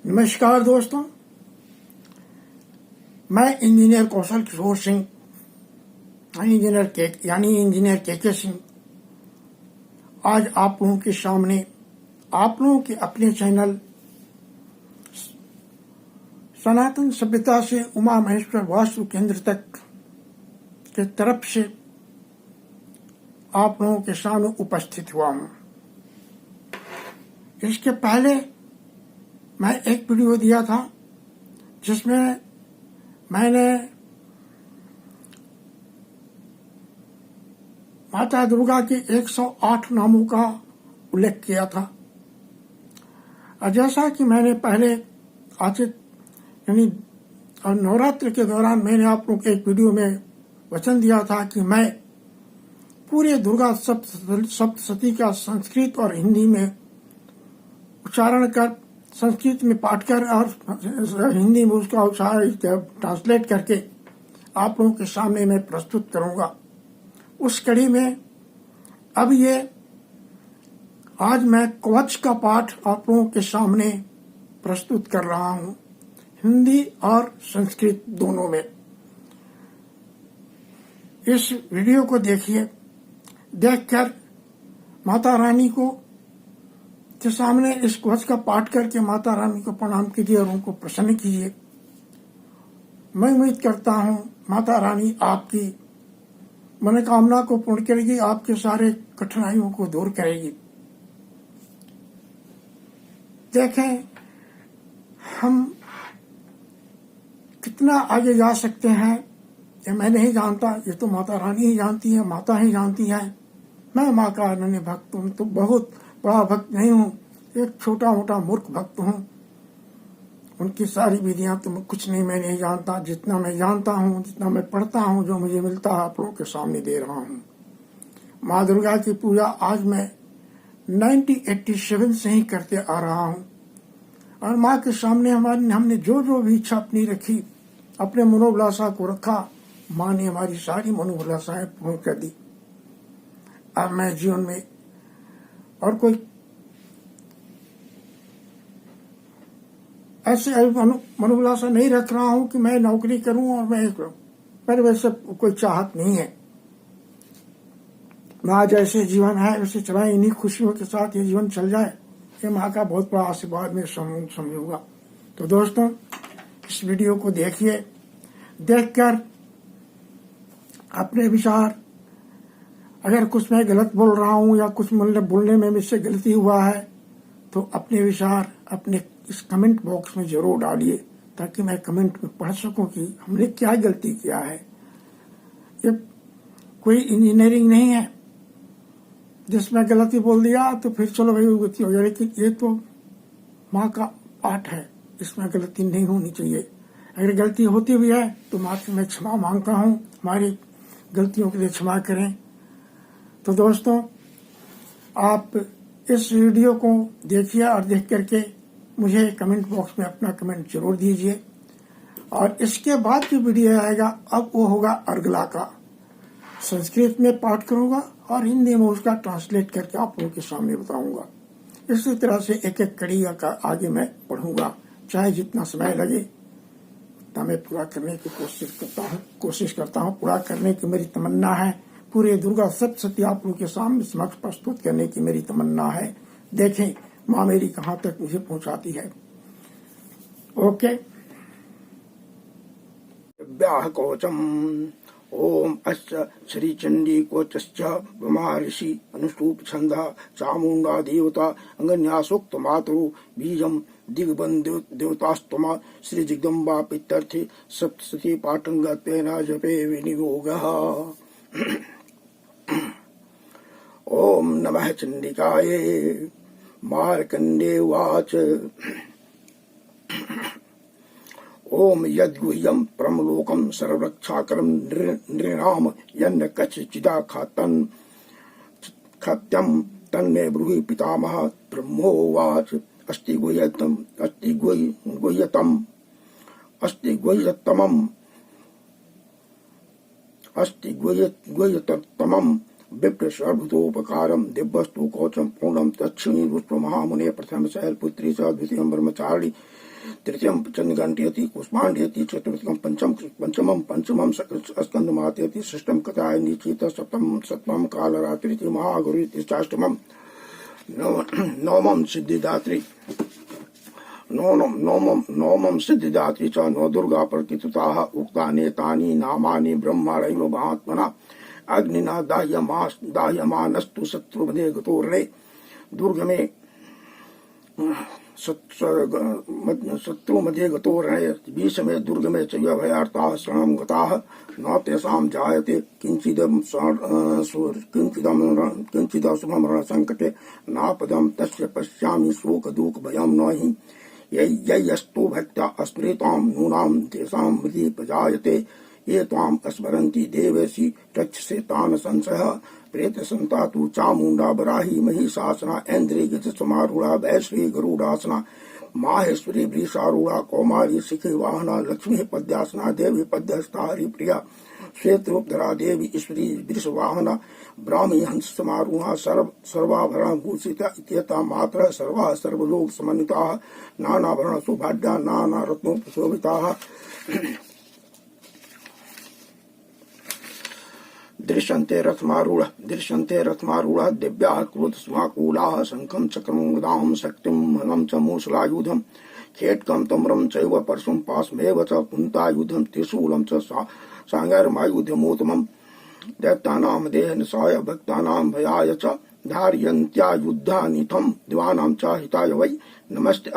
नमस्कार दोस्तों, मैं इंजीनियर कौशल किशोर सिंह इंजीनियर के सिंह आज आप लोगों के सामने आप लोगों के अपने चैनल सनातन सभ्यता से उमा महेश्वर वास्तु केंद्र तक के तरफ से आप लोगों के सामने उपस्थित हुआ हूँ। इसके पहले मैं एक वीडियो दिया था जिसमें मैंने माता दुर्गा के 108 नामों का उल्लेख किया था। और जैसा कि मैंने पहले नवरात्र के दौरान मैंने आप लोगों के एक वीडियो में वचन दिया था कि मैं पूरे दुर्गा सप्तशती का संस्कृत और हिंदी में उच्चारण कर, संस्कृत में पाठ कर और हिंदी में उसका ट्रांसलेट करके आप लोगों के सामने मैं प्रस्तुत करूंगा। उस कड़ी में अब आज मैं कवच का पाठ आप लोगों के सामने प्रस्तुत कर रहा हूं, हिंदी और संस्कृत दोनों में। इस वीडियो को देखिए, देखकर माता रानी को के सामने इस कवच का पाठ करके माता रानी को प्रणाम कीजिए और उनको प्रसन्न कीजिए। मैं उम्मीद करता हूं माता रानी आपकी मनोकामना को पूर्ण करेगी, आपके सारे कठिनाइयों को दूर करेगी। देखें हम कितना आगे जा सकते हैं ये मैं नहीं जानता, ये तो माता रानी ही जानती है, माता ही जानती है। मैं माँ का अनन्य भक्त हूँ, तो बहुत बड़ा भक्त नहीं हूँ, एक छोटा मोटा मूर्ख भक्त हूँ। उनकी सारी विधियां तो कुछ नहीं, मैं नहीं जानता। जितना मैं जानता हूँ, जितना मैं पढ़ता हूँ, जो मुझे मिलता है आप लोगों के सामने दे रहा हूँ। माँ दुर्गा की पूजा आज मैं 1987 से ही करते आ रहा हूँ और माँ के सामने हमने जो भी इच्छा अपनी रखी, अपने मनोभिलाषा को रखा, माँ ने हमारी सारी मनोभिलाषाएं पूर्ण कर दी। अब मैं जीवन में और कोई ऐसे मनोभिलाषा नहीं रख रहा हूं कि मैं नौकरी करूं और मैं करूं, पर वैसे कोई चाहत नहीं है। माँ जैसे जीवन है वैसे चलाए, इन्हीं खुशियों के साथ ये जीवन चल जाए, ये माँ का बहुत बड़ा आशीर्वाद मैं समझूंगा। तो दोस्तों, इस वीडियो को देखिए, देखकर अपने विचार, अगर कुछ मैं गलत बोल रहा हूं या कुछ बोलने में मुझसे गलती हुआ है तो अपने विचार अपने इस कमेंट बॉक्स में जरूर डालिए, ताकि मैं कमेंट में पढ़ सकूं कि हमने क्या गलती किया है। ये कोई इंजीनियरिंग नहीं है जिसमें गलती बोल दिया तो फिर चलो भाई गलती हो जाए, लेकिन ये तो माँ का पाठ है, इसमें गलती नहीं होनी चाहिए। अगर गलती होती भी है तो माँ से मैं क्षमा मांगता हूँ, हमारी गलतियों के लिए क्षमा करें। तो दोस्तों, आप इस वीडियो को देखिए और देख करके मुझे कमेंट बॉक्स में अपना कमेंट जरूर दीजिए। और इसके बाद जो वीडियो आएगा अब वो होगा अर्गला का, संस्कृत में पाठ करूंगा और हिंदी में उसका ट्रांसलेट करके आप लोगों के सामने बताऊंगा। इसी तरह से एक एक कड़ी का आगे मैं पढ़ूंगा, चाहे जितना समय लगे उतना मैं पूरा करने की कोशिश करता हूँ। पूरा करने की मेरी तमन्ना है, पूरे दुर्गा सप्तशती आप लोगों के सामने समक्ष प्रस्तुत करने की मेरी तमन्ना है। देखें माँ मेरी कहाँ तक मुझे पहुंचाती है। ओके। व्याह कवचम ओम अस्य श्री चंडी कोचश्च ब्रह्मा ऋषि अनुष्टुप छंदा चामुंडा देवता अंगन्यासोक्त मातरो बीजम दिग्बन देवतास्तमा श्री जगदम्बा पितर्थे सप्तशती पाठंगत्वेन जपे विनियोगः। ओम नमः चंडिकाये। मार्कंडे उवाच ओम यद्गुह्यं परमलोकं सर्वरक्षाकरं नृणाम यन्न कच्चिदा खात्यं तन्मे ब्रूहि पितामह। ब्रह्मोवाच अस्ति गुह्यतमं विप्र सर्वतोपकारम दिव्यस्तु कौचम पूर्णम तक्षिणी रुष्प महामुने प्रथम शैलपुत्री च द्वितीयं ब्रह्मचारिणी तृतीयं चंद्रघंटयति कुष्मांडयति चतुर्थम पंचमम स्कंदमातयति षष्ठम कथायनी चीत सप्तम कालरात्रि महागुरु चाष्टमम नवमं सिद्धिदात्री नवमं सिद्धिदात्री च नव दुर्गा प्रकीर्तिताः उक्तानि तानि नामानि ब्रह्मणैव महात्मना अग्निना दाह्यमानस्तु शत्रुमध्ये गतोरणे दुर्गमे शत्रु मध्ये गतोरणे भीषमे दुर्गमे च भयार्ताः शरणं गताः न तेषां जायते किंचिदं शुभं रणसंकटे नापदं तस्य पश्यामि शोकदुःख भयं न हि यस्तु भक्त्या स्मृतां नूनां तेषां हृदि प्रजायते ये त्वाम् स्मरन्ति देवेशि रक्षसे तान् संशयः प्रेतसन्ता तु चामुण्डा बराही महिषासना ऐन्द्री गजसमारूढा वैश्वी गरुडासना माहेश्वरी वृषारूढ़ा कौमारी शिखी वाहना लक्ष्मी पद्यासना देवी पद्यस्था हरिप्रिया श्वेतरूपधरा देवी ईश्वरी वृषवाहना ब्राह्मी हंस समारूढ़ा सर्वाभरण भूषिता इत्येता मात्र सर्वा सर्वलोक समन्विताः नानाभरण सुभाड्या नाना रत्नोपशोभिताः दृश्यन्ते रथमारूढ़ दिव्याः क्रोधस्माकूलाः शंखं चक्रं गदां शक्तिं हलं च मूसलायुधं खेटकं तम्रं चैव परशुं पाशमेव च कुन्तायुधं त्रिशूलं च साङ्गरमायुधमोत्तमं दैत्यानां देहनिशाय भक्तानां भयाय च धारयन्त्यायुधानिथं दिवानां च हिताय वै नमस्ते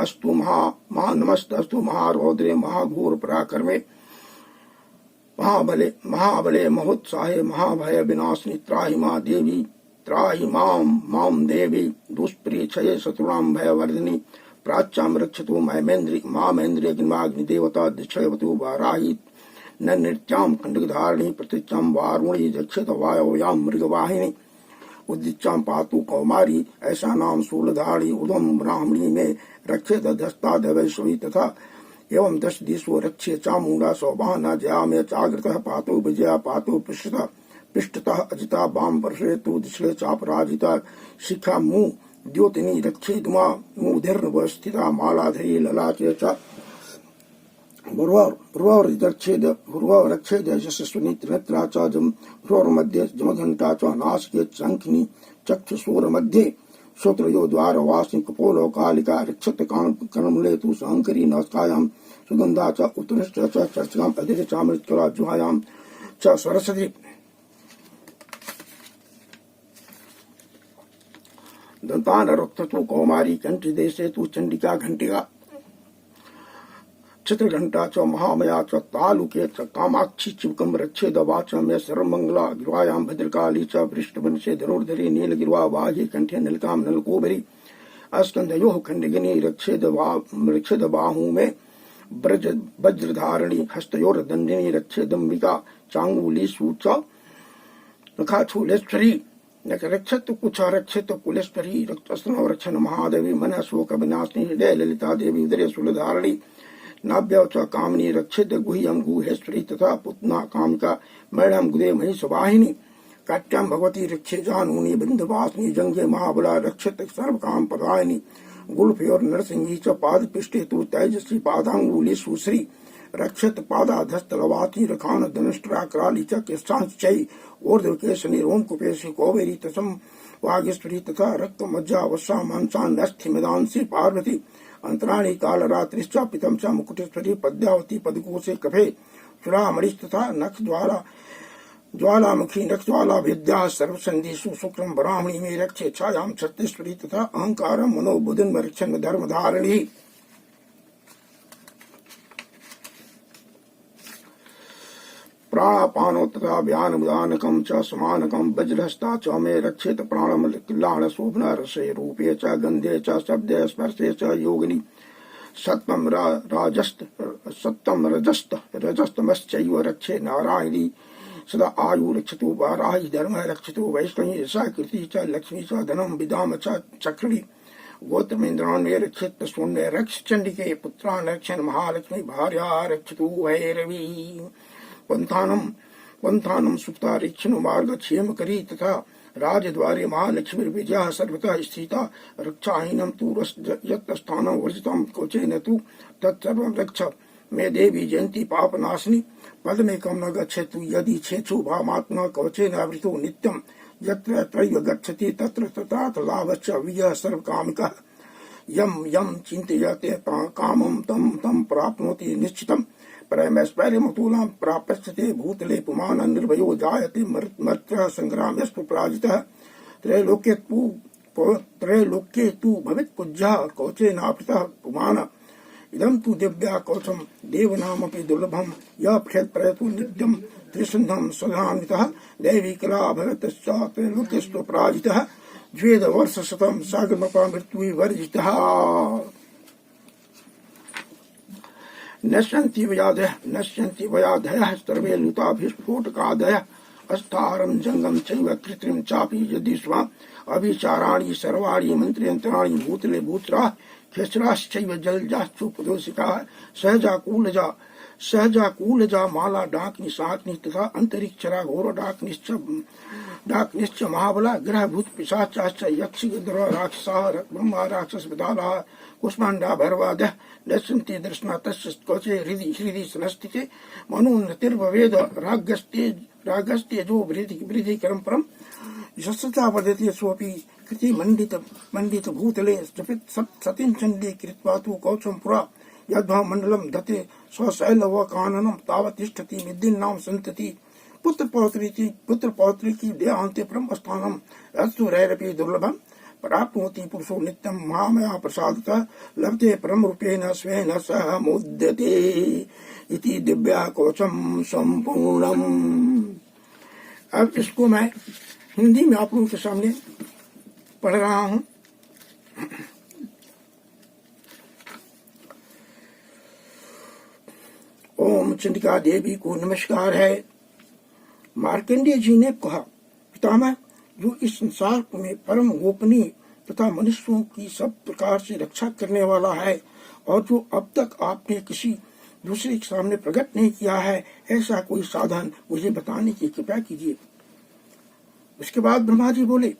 अस्तु महारौद्रे महाघोर पराक्रमे महाबले महोत्साहे महाभय विनाशिनी त्राहि मां देवी दुष्प्रिय शत्रुणां भयवर्धिनी प्राच्यां रक्षतु मामेन्द्रियग्निदेवता दिक्षयवतु वाराही न नृत्यां खंडकधारिणी प्रतीच्यां वारुणी रक्षत वायव्यां मृगवाहिनी उद्दिच्चां पातु कौमारी ऐसा नाम शूलधारी उदम ब्राह्मणी में रक्षेत धस्ता वैश्वी तथा एवं 10 दिशो रक्षे चामुंडा सौबाहना जया में चाग्रतः पातो विजया पातो पृष्ठतः अजिता वाम परशे तु दिशले चापराजिता शिखा मुंह द्योतिनी रक्षेदुमा मुधिर्वस्थिता मालाधरी ललाटे च रक्षेद यशस्विनी त्रिनेत्रा च भ्रोर्मध्ये जमघंटा च नासिके शंखिनी चक्षुषोर मध्ये श्रोत्रयो द्वारवासिनी कपोलो कालिका रक्षत कर्मले तु शंकरी नस्तायां सुगंधा च उत्तरश्च चर्चां अधीर चामृतकला जुहायां च सरस्वती दंतान रक्ततो कौमारी कंठी देशे तु चंडिका घंटिका चित्रघंटा च महामया च तालुके च कामाक्षी चिवकम रक्षेद वाचा में सर्वमंगला गिरवायां भद्रकाली च वृष्टवंशे धनुर्धरी नीलगिरवा वाह्य कंठे नीलकाम नलकोबरी अस्कंधयोः खंडगिनी रक्षेद बाहु में वज्रधारिणी हस्तयोर दंडिनी रक्षेदम्बिका चांगुली सूचा नखाचूलेश्वरी रक्षत कुछ रक्षित कुलेश्वरी रक्षण महादेवी मन शोक विनाशिनी हृदय ललिता देवी उदरे शूलधारिणी नाभ्य च कामनी रक्षित गुह्यम गुहेश्वरी तथा पुतना कामिका मैडम गुदे महिषवाहिनी काट्यां भगवती रक्षे जानूनी बिंदवासिनी जंगे महाबला रक्षित सर्व काम प्रदायिनी गुलफयोर नरसिंही च पाद पिष्टे तु तेजस्वी पादांगुली सुश्री रक्षित पादाधस्त लवाती रखान धनुष्ट्राक्राली च केशांश्चै ऊर्ध्वकेशनी रोम कुपेशी कौबेरी तसम वागेश्वरी तथा रक्त मज्जा वसा मांसान अस्थिमिदांसी पार्वती अंतराणी कालरात्रिश्च पितम च मुकुटेश्वरी पद्यावती पदकोशे कफे चूड़ामणि तथा नक्ष द्वारा ज्वालामुखी नक्षज्वाला विद्या सर्वसंधिषु शुक्रम ब्राह्मणी में रक्षे छायां छत्तीश्वरी तथा अहंकारम मनोबुधन में रक्षण धर्मधारिणी प्राणापानो तथा व्यानमुदानकम च समानकम वज्रहस्ता च मे रक्षेत प्राणम किल्लाण शोभना रसे रूपे च गंधे च शब्दे स्पर्शे च योगिनी सत्तम रजस्तमश्चैव रक्षे नारायणी सदा आयु रक्षतु वाराही धर्म रक्षतु वैष्णवी यशा कीर्ति च लक्ष्मी च धनम विदाम च चक्रिणी गोत्रमेन्द्राण्य रक्षित शून्य रक्ष चंडिके पुत्रान रक्षण महालक्ष्मी भार्या रक्षतु भैरवी पंथानम सुक्ता रीक्षण मार्ग क्षेम करी तथा राजद्वारे महालक्ष्मीर्विजया सर्वतः स्थिता रक्षाहीनं तु यत्स्थानं वर्जितं कोचेन तु तत्सर्वं रक्ष मे देवी जयंती पापनाशिनी पदमेकं न गच्छतु यदि छेचु भामात्मा कवचेन आवृतो नित्यं यत्र त्रैव गच्छति तत्र तत्राथ लाभश्च विजयः सर्वकामिकः यम यम चिन्तयते कामं तं तं प्राप्नोति निश्चितं परमैश्वर्यमतुलां प्राप्स्यते भूतले पुमान् निर्भयो जायते मर्त्यः संग्रामेषु पराजितः त्रैलोक्ये तु भवेत् पूज्यः कवचेनावृतः पुमान् इदं तु दिव्या कवचं देवनामपि दुर्लभं यः प्रयतो नित्यं त्रिसन्धं सदान्वितः दैवी कला भगतश्च त्रैलोक्यस्तु पराजितः द्वेद वर्षशतं सागरमपा मृत्युविवर्जितः नश्यन्ति वयाधयः सर्वे लुताभिस्फोटकादयः अस्तारं जंगम चैव कृत्रिम चापि यदि स्वा अभिचाराणि सर्वाणि मंत्रयंत्राणि भूतले भूतराः खेचराश्चैव जलजाश्चोपदोषिकाः सहजाकूलजा माला डाकनी शाकनी तथा अंतरिक्षरा घोर डाकनिश्च महाबला ग्रह भूत पिशाचाश्च यक्ष गंधर्व राक्षसाः ब्रह्मा राक्षस विदालाः कुष्मांडा भैरवादयः नश्यन्ति दर्शनातस्य कवचे हृदि संस्थिते मनोन्नतिर्भवेद रागस्तेजो वृद्धिकरं परम् यशस्ता वदति स्वपि कृति मंडित भूतले सतीं चंडी कृत्वा तु कौचं पुरा यद्भा मंडलम धते स्वशैलव काननम तावत् तिष्ठति मिद्दिन्नाम संतति पुत्र पौत्री की देहांते परम स्थानम अस्तु रैरपि दुर्लभम प्राप्नोति पुरुषो नित्यं महामया प्रसादतः लभते परम रूपेण स्वेन सह मुद्यते इति दिव्या कवचम संपूर्णम। अब इसको मैं हिंदी में आप लोगों के सामने पढ़ रहा हूँ। ओम चंडिका देवी को नमस्कार है। मार्कंडेय जी ने कहा, पितामह, जो इस संसार में परम गोपनीय तथा मनुष्यों की सब प्रकार से रक्षा करने वाला है और जो अब तक आपने किसी दूसरे के सामने प्रकट नहीं किया है, ऐसा कोई साधन मुझे बताने की कृपा कीजिए। उसके बाद ब्रह्मा जी बोले,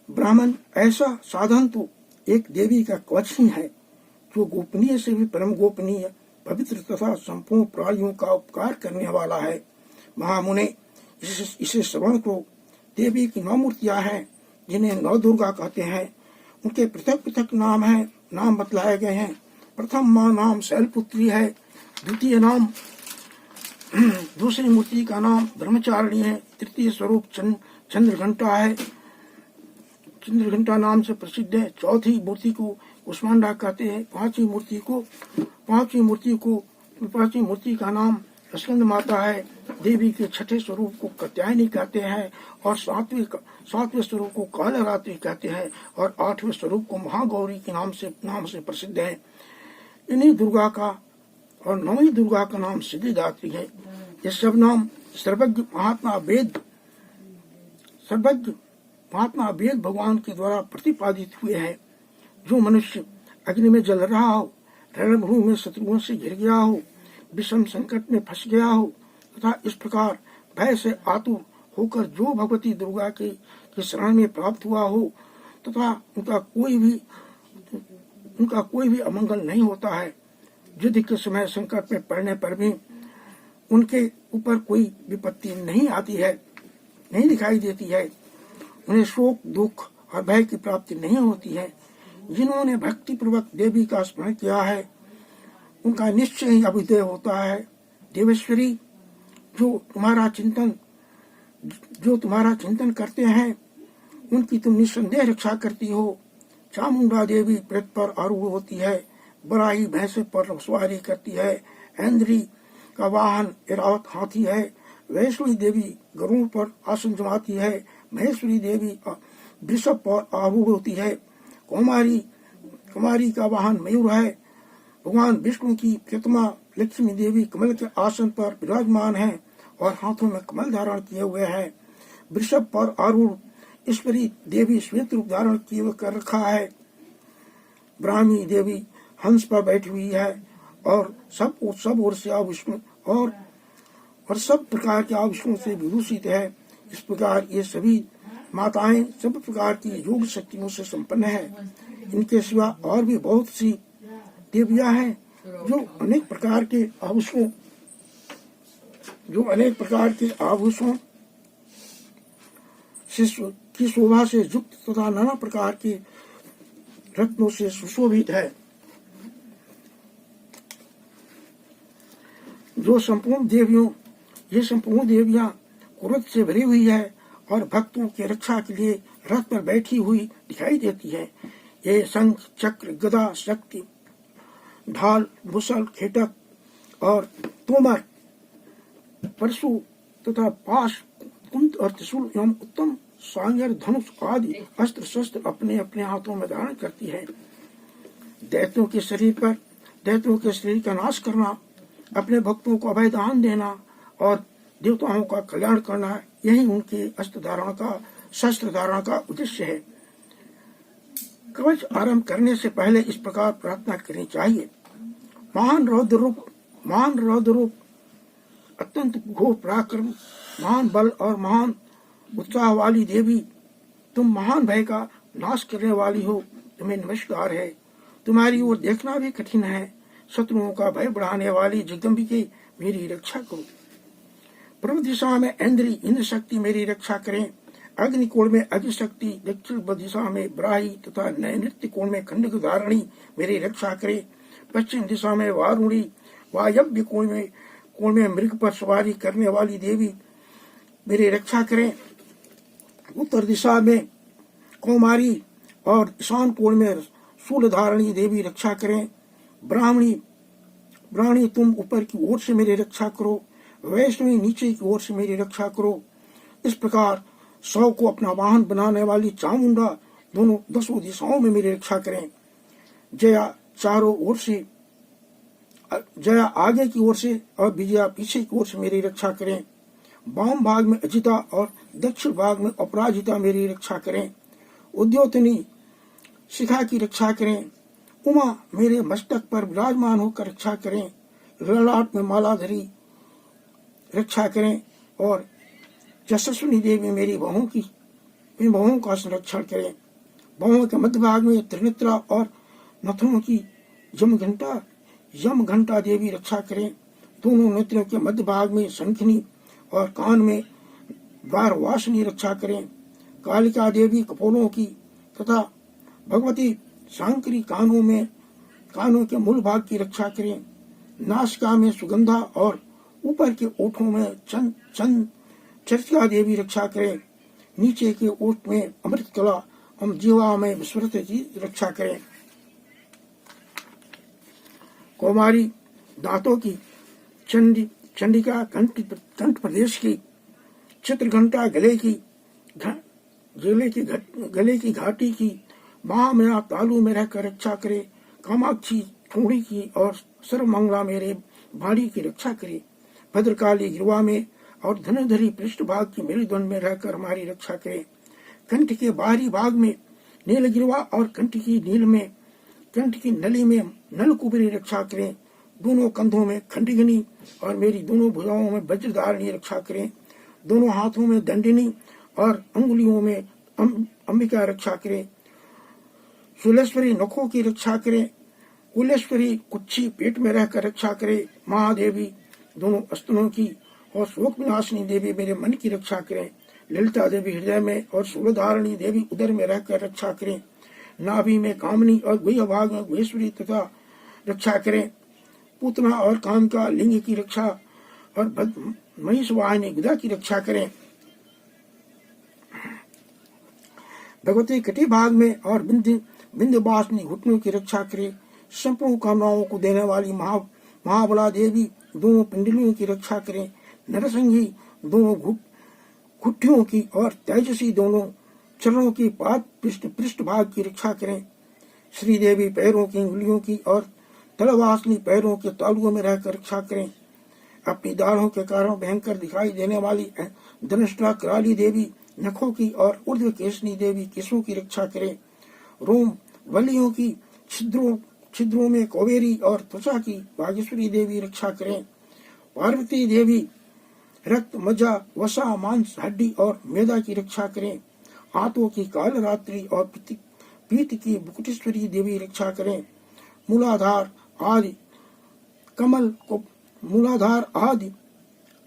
ब्राह्मण, ऐसा साधन तो एक देवी का कवच ही है जो गोपनीय से भी परम गोपनीय, पवित्र तथा संपूर्ण प्राणियों का उपकार करने वाला है। महामुने, इसे श्रवण को। देवी की 9 मूर्तियां हैं जिन्हें 9 दुर्गा कहते हैं। उनके पृथक पृथक नाम बतलाए गए हैं। प्रथम माँ नाम शैलपुत्री है। द्वितीय नाम दूसरी मूर्ति का नाम ब्रह्मचारिणी है। तृतीय स्वरूप चंद्रघंटा है, चंद्रघंटा नाम से प्रसिद्ध है। चौथी मूर्ति को कुष्मांडा कहते हैं। पांचवी मूर्ति का नाम स्कंद माता है। देवी के छठे स्वरूप को कात्यायनी कहते हैं और सातवें स्वरूप को कालरात्रि कहते हैं और 8वें स्वरूप को महागौरी के नाम से प्रसिद्ध है। इन्हीं दुर्गा का और 9वीं दुर्गा का नाम सिद्धिदात्री है। ये सब नाम सर्वज्ञ महात्मा वेद भगवान के द्वारा प्रतिपादित हुए हैं। जो मनुष्य अग्नि में जल रहा हो, रणभूमि में शत्रुओं से घिर गया हो, विषम संकट में फंस गया हो तथा इस प्रकार भय से आतुर होकर जो भगवती दुर्गा के शरण में प्राप्त हुआ हो तथा उनका कोई भी अमंगल नहीं होता है। युद्ध के समय संकट में पड़ने पर भी उनके ऊपर कोई विपत्ति नहीं आती है, नहीं दिखाई देती है। उन्हें शोक, दुख और भय की प्राप्ति नहीं होती है। जिन्होंने भक्ति पूर्वक देवी का स्मरण किया है उनका निश्चय ही अभ्युदय होता है। देवेश्वरी, जो तुम्हारा चिंतन करते हैं उनकी तुम निस्संदेह रक्षा करती हो। चामुंडा देवी प्रेत पर आरूढ़ होती है। बराही भैंस पर सवारी करती है। ऐन्द्री का वाहन ऐरावत हाथी है। वैष्णवी देवी गरुड़ पर आसन जमाती है। महेश्वरी देवी वृषभ पर आरूढ़ होती है। कुमारी का वाहन मयूर है। भगवान विष्णु की प्रतिमा लक्ष्मी देवी कमल के आसन पर विराजमान है और हाथों में कमल धारण किए हुए हैं। वृषभ पर आरूढ़ ईश्वरी देवी श्वेत रूप धारण किए कर रखा है। ब्राह्मी देवी हंस पर बैठी हुई है और सब ओर से आभूषण और सब प्रकार के आभूषणों से विभूषित है। इस प्रकार ये सभी माताएं सब प्रकार की योग शक्तियों से संपन्न है। इनके सिवा और भी बहुत सी देवियां हैं जो अनेक प्रकार के आभूषणों की शोभा से युक्त तथा नाना प्रकार के रत्नों से सुशोभित है। ये संपूर्ण देवियां क्रोध से भरी हुई है और भक्तों की रक्षा के लिए रथ पर बैठी हुई दिखाई देती है। ये शंख, चक्र, गदा, शक्ति, ढाल, मुसल, खेटक और तोमर, परशु तथा पाश, कुंत और त्रिशूल एवं उत्तम सांगर, धनुष आदि अस्त्र शस्त्र अपने अपने हाथों में धारण करती है। दैत्यों के शरीर का नाश करना, अपने भक्तों को अभय दान देना और देवताओं का कल्याण करना, यही उनके शस्त्र धारण का उद्देश्य है। कवच आरंभ करने से पहले इस प्रकार प्रार्थना करनी चाहिए। महान रौद्र रूप, अत्यंत घोर पराक्रम, महान बल और महान उत्साह वाली देवी, तुम महान भय का नाश करने वाली हो, तुम्हें नमस्कार है। तुम्हारी ओर देखना भी कठिन है। शत्रुओं का भय बढ़ाने वाली जगदम्बिके, मेरी रक्षा करो। पूर्व दिशा में इंद्र शक्ति मेरी रक्षा करें। अग्निकोण में अग्नि शक्ति, दक्षिण दिशा में ब्राही तथा नैऋत्य कोण में खंडक धारणी मेरी रक्षा करे। पश्चिम दिशा में वारुणी, वायव्य कोण में मृग पर सवारी करने वाली देवी मेरी रक्षा करें। उत्तर दिशा में कौमारी और ईशान कोण में शूल धारणी देवी रक्षा करें। ब्राह्मणी तुम ऊपर की ओर से मेरी रक्षा करो। वैष्णवी नीचे की ओर से मेरी रक्षा करो। इस प्रकार 100 को अपना वाहन बनाने वाली चामुंडा दोनों 10 दिशाओं में मेरी रक्षा करें। जया चारों ओर से, जया आगे की ओर से और विजया पीछे की ओर से मेरी रक्षा करें। वाम भाग में अजिता और दक्षिण भाग में अपराजिता मेरी रक्षा करें। उद्योतनी शिखा की रक्षा करें। उमा मेरे मस्तक पर विराजमान होकर रक्षा करें। ललाट में मालाधरी रक्षा करें और यशस्विनी देवी मेरी बहुओं का संरक्षण करें। बहुओं के मध्य भाग में त्रिनेत्रा और नथनों की यम घंटा देवी रक्षा करें। दोनों नेत्रों के मध्य भाग में शंखनी और कान में द्वारवासिनी रक्षा करें। कालिका देवी कपोलों की तथा भगवती शांकरी कानों के मूल भाग की रक्षा करें। नासिका में सुगंधा और ऊपर के ओठों में चर्चिका देवी रक्षा करें। नीचे के ओठ में अमृत कला और जीवा में विस्मृत की रक्षा करें। कौमारी दांतों की, चंडिका कंठ प्रदेश की, चित्रघंटा गले की घाटी की, महामया तालु में रहकर रक्षा करे। कामाक्षी ठोड़ी की और सर्वमंगला मेरे भाड़ी की रक्षा करे। भद्रकाली गिरवा में और धनुधरी पृष्ठभाग की मेरुदंड में रहकर हमारी रक्षा करे। कंठ के बाहरी भाग में नील गिरवा और कंठ की नली में नलकुबरी रक्षा करें। दोनों कंधों में खंडिगनी और मेरी दोनों भुजाओं में वज्रधारणी रक्षा करें। दोनों हाथों में दंडिनी और अंगुलियों में अंबिका रक्षा करें। शूलेश्वरी नखों की रक्षा करें। कुलेश्वरी कुच्छी पेट में रहकर रक्षा करे। महादेवी दोनों स्तनों की और शोक विनाशिनी देवी मेरे मन की रक्षा करें। ललिता देवी हृदय में और शूलधारणी देवी उदर में रहकर रक्षा करें। नाभि में कामनी और गुह्य भाग में गुहेश्वरी तथा रक्षा करें। पूतना और काम का लिंग की रक्षा और महिष वाहिनी गुदा की रक्षा करें। भगवती कटी भाग में और बिंदवासिनी घुटनों की रक्षा करे। संपूर्ण कामनाओं को देने वाली महाबला देवी दोनों पिंडलियों की रक्षा करें। नरसिंही दोनों घुट्टियों की और तेजसी दोनों चरणों की पाद पृष्ठ भाग की रक्षा करें। श्री देवी पैरों की अंगुलियों की और तलवासनी पैरों के तालुओं में रहकर रक्षा करें। अपनी दाढ़ों के कारण भयंकर दिखाई देने वाली धनुष्टा कराली देवी नखों की और ऊर्ध्व केशनी देवी केशों की रक्षा करें। रोम वलियों की छिद्रों में कोवेरी और त्वचा की भागेश्वरी देवी रक्षा करें। पार्वती देवी रक्त, मज्जा, वसा, मांस, हड्डी और मेदा की रक्षा करें। हाथों की काल रात्रि और पीठ की बुकुटेश्वरी देवी रक्षा करें। मूलाधार आदि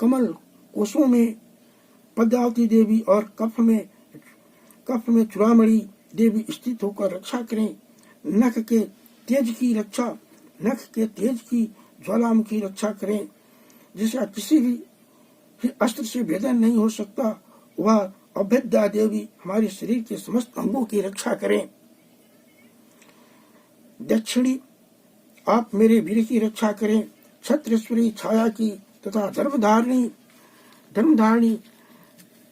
कमल कोशों में पद्मावती देवी और कफ में चूड़ामणि देवी स्थित होकर रक्षा करें। नख के तेज की ज्वालामुखी रक्षा करें, जिसका किसी भी अस्त्र से भेदन नहीं हो सकता। वह अभेद्या देवी हमारे शरीर के समस्त अंगों की रक्षा करें। दक्षिणी आप मेरे वीर की रक्षा करें। छत्रेश्वरी छाया की तथा धर्मधारिणी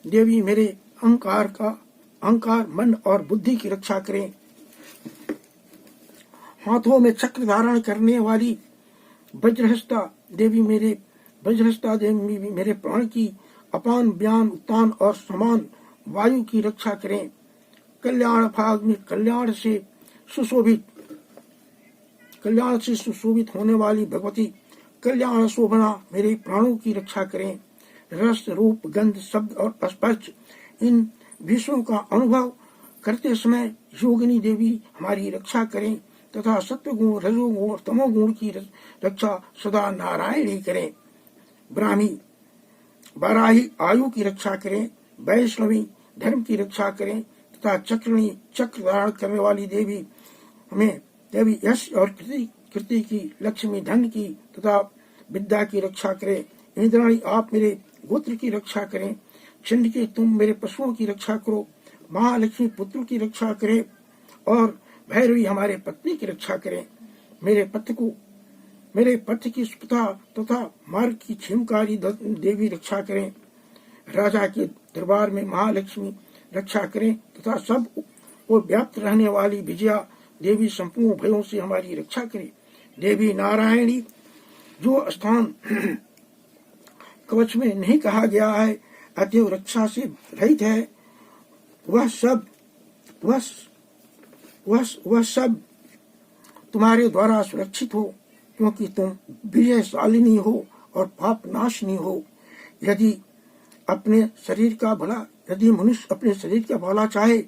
देवी मेरे अहंकार मन और बुद्धि की रक्षा करें। हाथों में चक्र धारण करने वाली वज्रहस्ता देवी मेरे प्राण की अपान व्यान उत्तान और समान वायु की रक्षा करें। कल्याण भाग में कल्याण से सुशोभित होने वाली भगवती कल्याण शोभना मेरे प्राणों की रक्षा करें। रस रूप गंध शब्द और स्पर्श इन विषयों का अनुभव करते समय योगिनी देवी हमारी रक्षा करें तथा सत्वगुण रजोगुण और तमोगुण की रक्षा सदा नारायण ही करें। बाराही आयु की रक्षा करें। वैष्णवी धर्म की रक्षा करें तथा चक्र धारण करने वाली देवी हमें देवी यश और कृति की, लक्ष्मी धन की तथा विद्या की रक्षा करें। इंद्राणी आप मेरे गोत्र की रक्षा करें। चंडिके तुम मेरे पशुओं की रक्षा करो। महालक्ष्मी पुत्र की रक्षा करें और भैरवी हमारे पत्नी की रक्षा करें। मेरे पथ की सुपथा तथा मार्ग की क्षेमकारी देवी रक्षा करें। राजा के दरबार में महालक्ष्मी रक्षा करें तथा सब और व्याप्त रहने वाली विजया देवी संपूर्ण भयों से हमारी रक्षा करें। देवी नारायणी जो स्थान कवच में नहीं कहा गया है अतएव रक्षा से रहित है, वह सब तुम्हारे द्वारा सुरक्षित हो, क्योंकि तुम विजयशालिनी हो और पाप नाशनी हो। यदि मनुष्य अपने शरीर का भला चाहे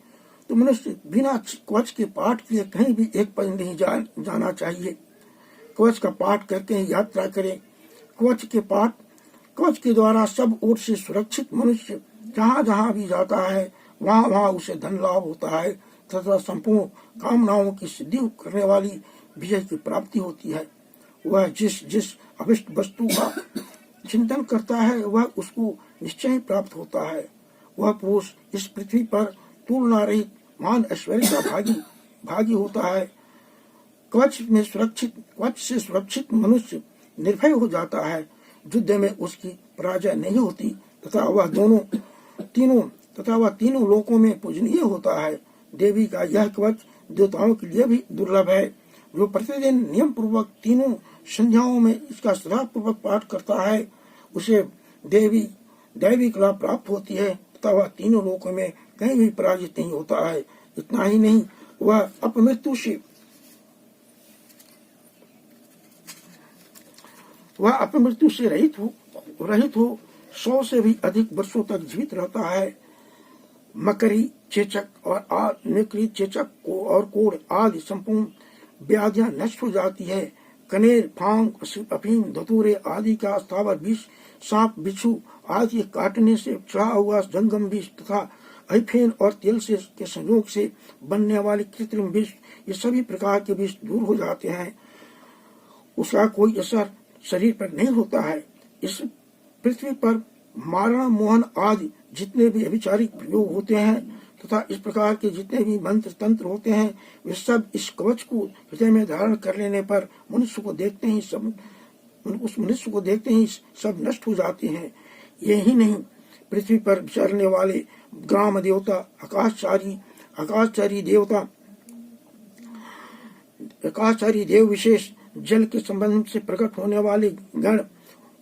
तो मनुष्य बिना कवच के पाठ किए कहीं भी एक पल नहीं जाना चाहिए। कवच का पाठ करके ही यात्रा करें। कवच के द्वारा सब ओर से सुरक्षित मनुष्य जहाँ भी जाता है वहाँ उसे धन लाभ होता है तथा संपूर्ण कामनाओं की सिद्धि करने वाली विजय की प्राप्ति होती है। वह जिस अभिष्ट वस्तु का चिंतन करता है वह उसको निश्चय प्राप्त होता है। वह पुरुष इस पृथ्वी पर तुलना रहित मान ऐश्वर्य का भागी होता है। कवच से सुरक्षित मनुष्य निर्भय हो जाता है। युद्ध में उसकी पराजय नहीं होती तथा वह तीनों लोकों में पूजनीय होता है। देवी का यह कवच देवताओं के लिए भी दुर्लभ है। जो प्रतिदिन नियम पूर्वक तीनों संध्याओं में इसका श्रद्धा पूर्वक पाठ करता है उसे दैवी कला प्राप्त होती है तथा वह तीनों लोकों में कहीं भी पराजित नहीं होता है। इतना ही नहीं, वह अपमृत्यु से रहित हो 100 से भी अधिक वर्षों तक जीवित रहता है। मकरी चेचक और कोढ़ आदि संपूर्ण व्याधियां नष्ट हो जाती है। कनेर भांग अफीम धतूरे आदि का स्थावर विष सांप बिच्छू आदि काटने से चढ़ा हुआ जंगम विष तथा अहिफेन और तेल के संयोग से बनने वाले कृत्रिम विष ये सभी प्रकार के विष दूर हो जाते हैं। उसका कोई असर शरीर पर नहीं होता है। इस पृथ्वी पर मारण मोहन आदि जितने भी अभिचारिक प्रयोग होते हैं तथा इस प्रकार के जितने भी मंत्र तंत्र होते हैं वे सब इस कवच को हृदय में धारण कर लेने पर मनुष्य को देखते ही सब नष्ट हो जाते हैं। यही नहीं, पृथ्वी पर विचरने वाले ग्राम देवता आकाशचारी देव विशेष जल के संबंध से प्रकट होने वाले गण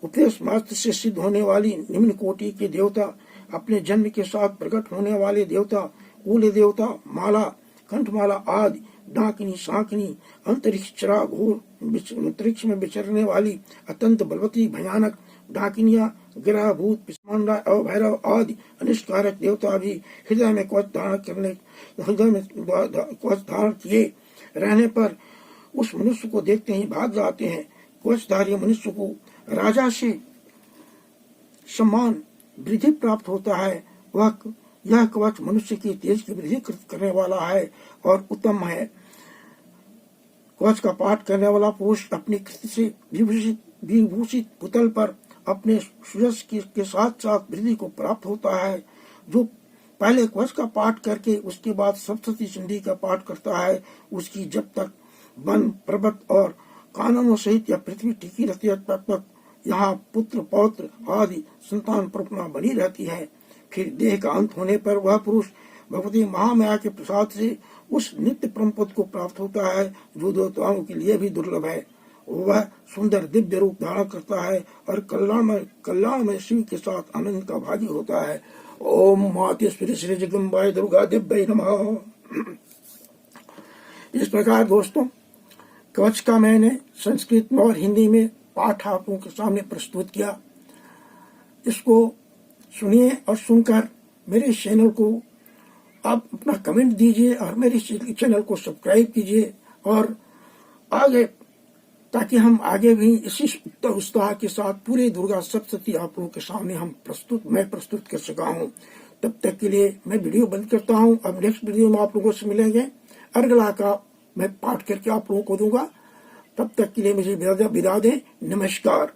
उपदेश मात्र से सिद्ध होने वाली निम्न कोटि के देवता अपने जन्म के साथ प्रकट होने वाले देवता कुल देवता माला कंठमाला आदि डाकिनी शाकिनी अंतरिक्ष चरा घोर अंतरिक्ष में विचरने वाली अत्यंत बलवती भयानक डाकिनियां ग्रह भूत और भैरव आदि अनिष्टकारक देवता भी हृदय में कवच धारण किए रहने पर उस मनुष्य को देखते ही भाग जाते हैं। कवचधारी मनुष्य को राजा से सम्मान वृद्धि प्राप्त होता है। यह कवच मनुष्य की तेज की वृद्धि करने वाला है और उत्तम है। कवच का पाठ करने वाला पुरुष अपनी कृति से विभूषित पुतल पर अपने सुयश के साथ साथ वृद्धि को प्राप्त होता है। जो पहले कवच का पाठ करके उसके बाद सप्तशती चंडी का पाठ करता है, उसकी जब तक वन पर्वत और कानूनों सहित या पृथ्वी टिकी रहती है तब तक यहाँ पुत्र पौत्र आदि संतान परंपरा बनी रहती है। फिर देह का अंत होने पर वह पुरुष भगवती महामाया के प्रसाद से उस नित्य परम पद को प्राप्त होता है जो देवताओं के लिए भी दुर्लभ है। वह सुंदर दिव्य रूप धारण करता है और कल्याणमय शिव के साथ आनंद का भागी होता है। ओम मातेश्वरी श्री जगदम्बाय दुर्गा दिव्य नमः। इस प्रकार दोस्तों, कवच का मैंने संस्कृत में और हिंदी में पाठ आपको के सामने प्रस्तुत किया। इसको सुनिए और सुनकर मेरे चैनल को आप अपना कमेंट दीजिए और मेरे चैनल को सब्सक्राइब कीजिए और आगे, ताकि हम आगे भी इसी उत्साह के साथ पूरे दुर्गा सप्तशती आप लोगों के सामने मैं प्रस्तुत कर सका हूँ। तब तक के लिए मैं वीडियो बंद करता हूँ। अब नेक्स्ट वीडियो में आप लोगों से मिलेंगे। अर्गला का मैं पाठ करके आप लोगों को दूंगा। तब तक के लिए मुझे विदा दें। नमस्कार।